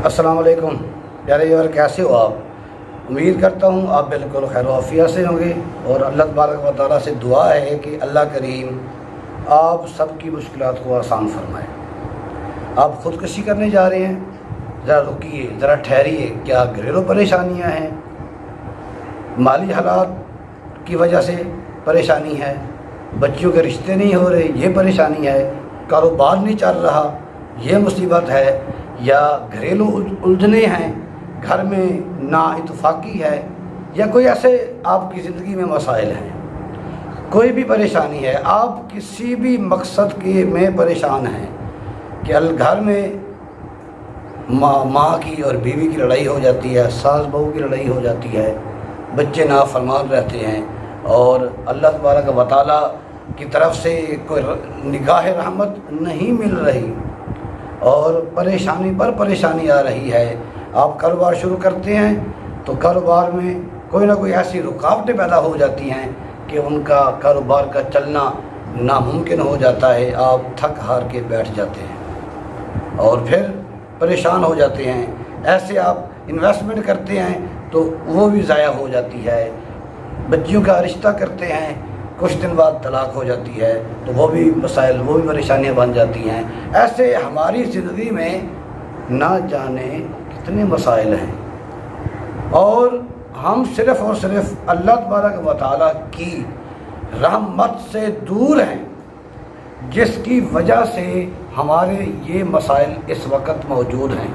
السلام علیکم پیارے یار، کیسے ہو آپ؟ امید کرتا ہوں آپ بالکل خیر و عافیت سے ہوں گے، اور اللہ تبارک و تعالیٰ سے دعا ہے کہ اللہ کریم آپ سب کی مشکلات کو آسان فرمائے۔ آپ خودکشی کرنے جا رہے ہیں، ذرا رکیے، ذرا ٹھہریے۔ کیا گھریلو پریشانیاں ہیں؟ مالی حالات کی وجہ سے پریشانی ہے، بچیوں کے رشتے نہیں ہو رہے، یہ پریشانی ہے، کاروبار نہیں چل رہا، یہ مصیبت ہے، یا گھریلو الجھنیں ہیں، گھر میں نا اتفاقی ہے، یا کوئی ایسے آپ کی زندگی میں مسائل ہیں، کوئی بھی پریشانی ہے، آپ کسی بھی مقصد کے میں پریشان ہیں کہ گھر میں ماں کی اور بیوی کی لڑائی ہو جاتی ہے، ساس بہو کی لڑائی ہو جاتی ہے، بچے نافرمان رہتے ہیں، اور اللہ تبارک و تعالیٰ کی طرف سے کوئی نگاہ رحمت نہیں مل رہی، اور پریشانی پر پریشانی آ رہی ہے۔ آپ کاروبار شروع کرتے ہیں تو کاروبار میں کوئی نہ کوئی ایسی رکاوٹیں پیدا ہو جاتی ہیں کہ ان کا کاروبار کا چلنا ناممکن ہو جاتا ہے، آپ تھک ہار کے بیٹھ جاتے ہیں اور پھر پریشان ہو جاتے ہیں۔ ایسے آپ انویسٹمنٹ کرتے ہیں تو وہ بھی ضائع ہو جاتی ہے، بچیوں کا رشتہ کرتے ہیں، کچھ دن بعد طلاق ہو جاتی ہے، تو وہ بھی مسائل، وہ بھی پریشانیاں بن جاتی ہیں۔ ایسے ہماری زندگی میں نہ جانے کتنے مسائل ہیں، اور ہم صرف اور صرف اللہ تبارک و تعالیٰ کی رحمت سے دور ہیں، جس کی وجہ سے ہمارے یہ مسائل اس وقت موجود ہیں،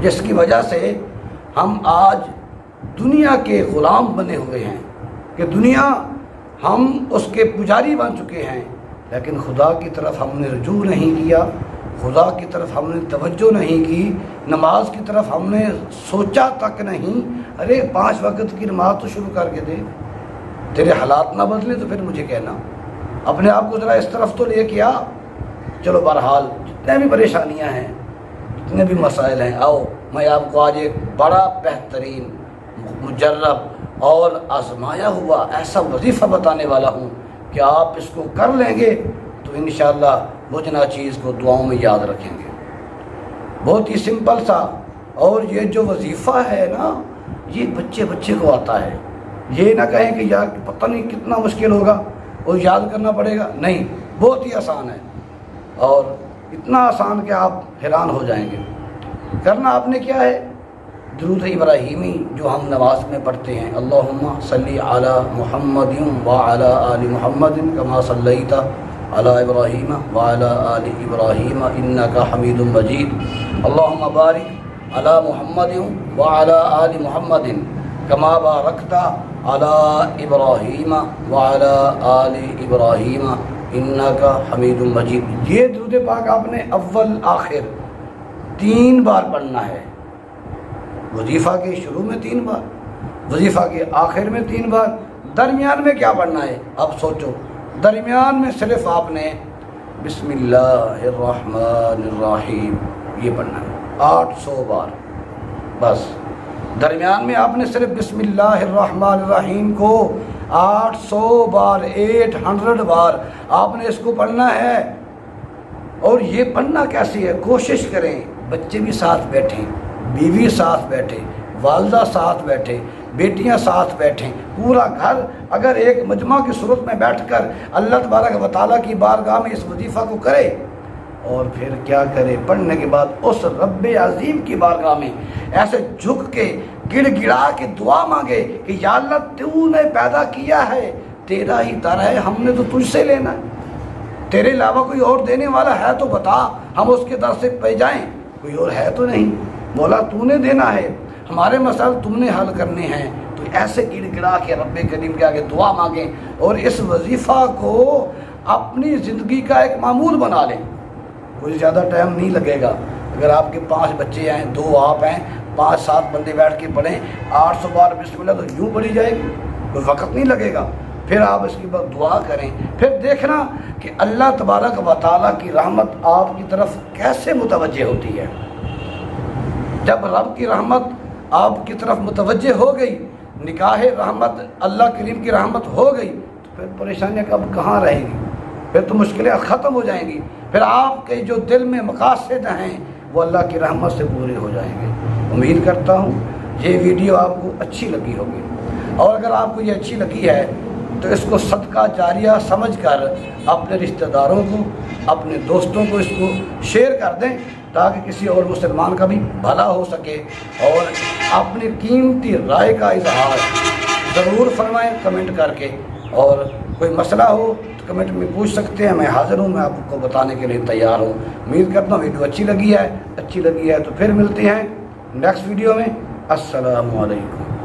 جس کی وجہ سے ہم آج دنیا کے غلام بنے ہوئے ہیں کہ دنیا ہم اس کے پجاری بن چکے ہیں، لیکن خدا کی طرف ہم نے رجوع نہیں کیا، خدا کی طرف ہم نے توجہ نہیں کی، نماز کی طرف ہم نے سوچا تک نہیں۔ ارے 5 وقت کی نماز تو شروع کر کے دے، تیرے حالات نہ بدلے تو پھر مجھے کہنا، اپنے آپ کو ذرا اس طرف تو لے کے آ۔ چلو بہرحال جتنے بھی پریشانیاں ہیں، جتنے بھی مسائل ہیں، آؤ میں آپ کو آج ایک بڑا بہترین مجرب اور آزمایا ہوا ایسا وظیفہ بتانے والا ہوں کہ آپ اس کو کر لیں گے تو انشاءاللہ مجھ ناچیز کو دعاؤں میں یاد رکھیں گے۔ بہت ہی سمپل سا، اور یہ جو وظیفہ ہے نا، یہ بچے کو آتا ہے۔ یہ نہ کہیں کہ یار پتہ نہیں کتنا مشکل ہوگا اور یاد کرنا پڑے گا، نہیں، بہت ہی آسان ہے، اور اتنا آسان کہ آپ حیران ہو جائیں گے۔ کرنا آپ نے کیا ہے؟ درود ابراہیمی جو ہم نماز میں پڑھتے ہیں، اللہم صلی علی محمد وعلی آل محمد کما صلیت علی ابراہیم وعلی آل ابراہیم انک حمید مجید، اللہم بارک علی محمد وعلی آل محمد کما بارکت علی ابراہیم وعلی آل ابراہیم انک حمید مجید۔ یہ درود پاک آپ نے اول آخر 3 بار پڑھنا ہے، وظیفہ کے شروع میں 3 بار، وظیفہ کے آخر میں 3 بار، درمیان میں کیا پڑھنا ہے؟ اب سوچو، درمیان میں صرف آپ نے بسم اللہ الرحمن الرحیم یہ پڑھنا ہے 800 بار، بس درمیان میں آپ نے صرف بسم اللہ الرحمن الرحیم کو 800 بار 800 بار آپ نے اس کو پڑھنا ہے۔ اور یہ پڑھنا کیسی ہے؟ کوشش کریں بچے بھی ساتھ بیٹھیں، بیوی ساتھ بیٹھے، والدہ ساتھ بیٹھے، بیٹیاں ساتھ بیٹھیں، پورا گھر اگر ایک مجمع کی صورت میں بیٹھ کر اللہ تبارک و تعالیٰ کی بارگاہ میں اس وظیفہ کو کرے، اور پھر کیا کرے؟ پڑھنے کے بعد اس رب عظیم کی بارگاہ میں ایسے جھک کے گڑ گڑا کے دعا مانگے کہ یا اللہ تو نے پیدا کیا ہے، تیرا ہی در ہے، ہم نے تو تجھ سے لینا ہے، تیرے علاوہ کوئی اور دینے والا ہے تو بتا، ہم اس کے در سے پہ جائیں، کوئی اور ہے تو نہیں، مولا تو نے دینا ہے، ہمارے مسائل تم نے حل کرنے ہیں۔ تو ایسے گڑ گڑا کے رب کریم کے آگے دعا مانگیں، اور اس وظیفہ کو اپنی زندگی کا ایک معمول بنا لیں۔ کوئی زیادہ ٹائم نہیں لگے گا، اگر آپ کے 5 بچے ہیں، 2 آپ ہیں، 5-7 بندے بیٹھ کے پڑھیں 800 بار بسم اللہ، تو یوں پڑھی جائے گی، کوئی وقت نہیں لگے گا۔ پھر آپ اس کے بعد دعا کریں، پھر دیکھنا کہ اللہ تبارک و تعالیٰ کی رحمت آپ کی طرف کیسے متوجہ ہوتی ہے۔ جب رب کی رحمت آپ کی طرف متوجہ ہو گئی، نگاہ رحمت اللہ کریم کی رحمت ہو گئی، تو پھر پریشانیاں کب کہاں رہیں گی، پھر تو مشکلیں ختم ہو جائیں گی۔ پھر آپ کے جو دل میں مقاصد ہیں، وہ اللہ کی رحمت سے پورے ہو جائیں گے۔ امید کرتا ہوں یہ ویڈیو آپ کو اچھی لگی ہوگی، اور اگر آپ کو یہ اچھی لگی ہے تو اس کو صدقہ جاریہ سمجھ کر اپنے رشتہ داروں کو، اپنے دوستوں کو اس کو شیئر کر دیں، تاکہ کسی اور مسلمان کا بھی بھلا ہو سکے۔ اور اپنی قیمتی رائے کا اظہار ضرور فرمائیں کمنٹ کر کے، اور کوئی مسئلہ ہو تو کمنٹ میں پوچھ سکتے ہیں، میں حاضر ہوں، میں آپ کو بتانے کے لیے تیار ہوں۔ امید کرتا ہوں ویڈیو اچھی لگی ہے تو پھر ملتے ہیں نیکسٹ ویڈیو میں۔ السلام علیکم۔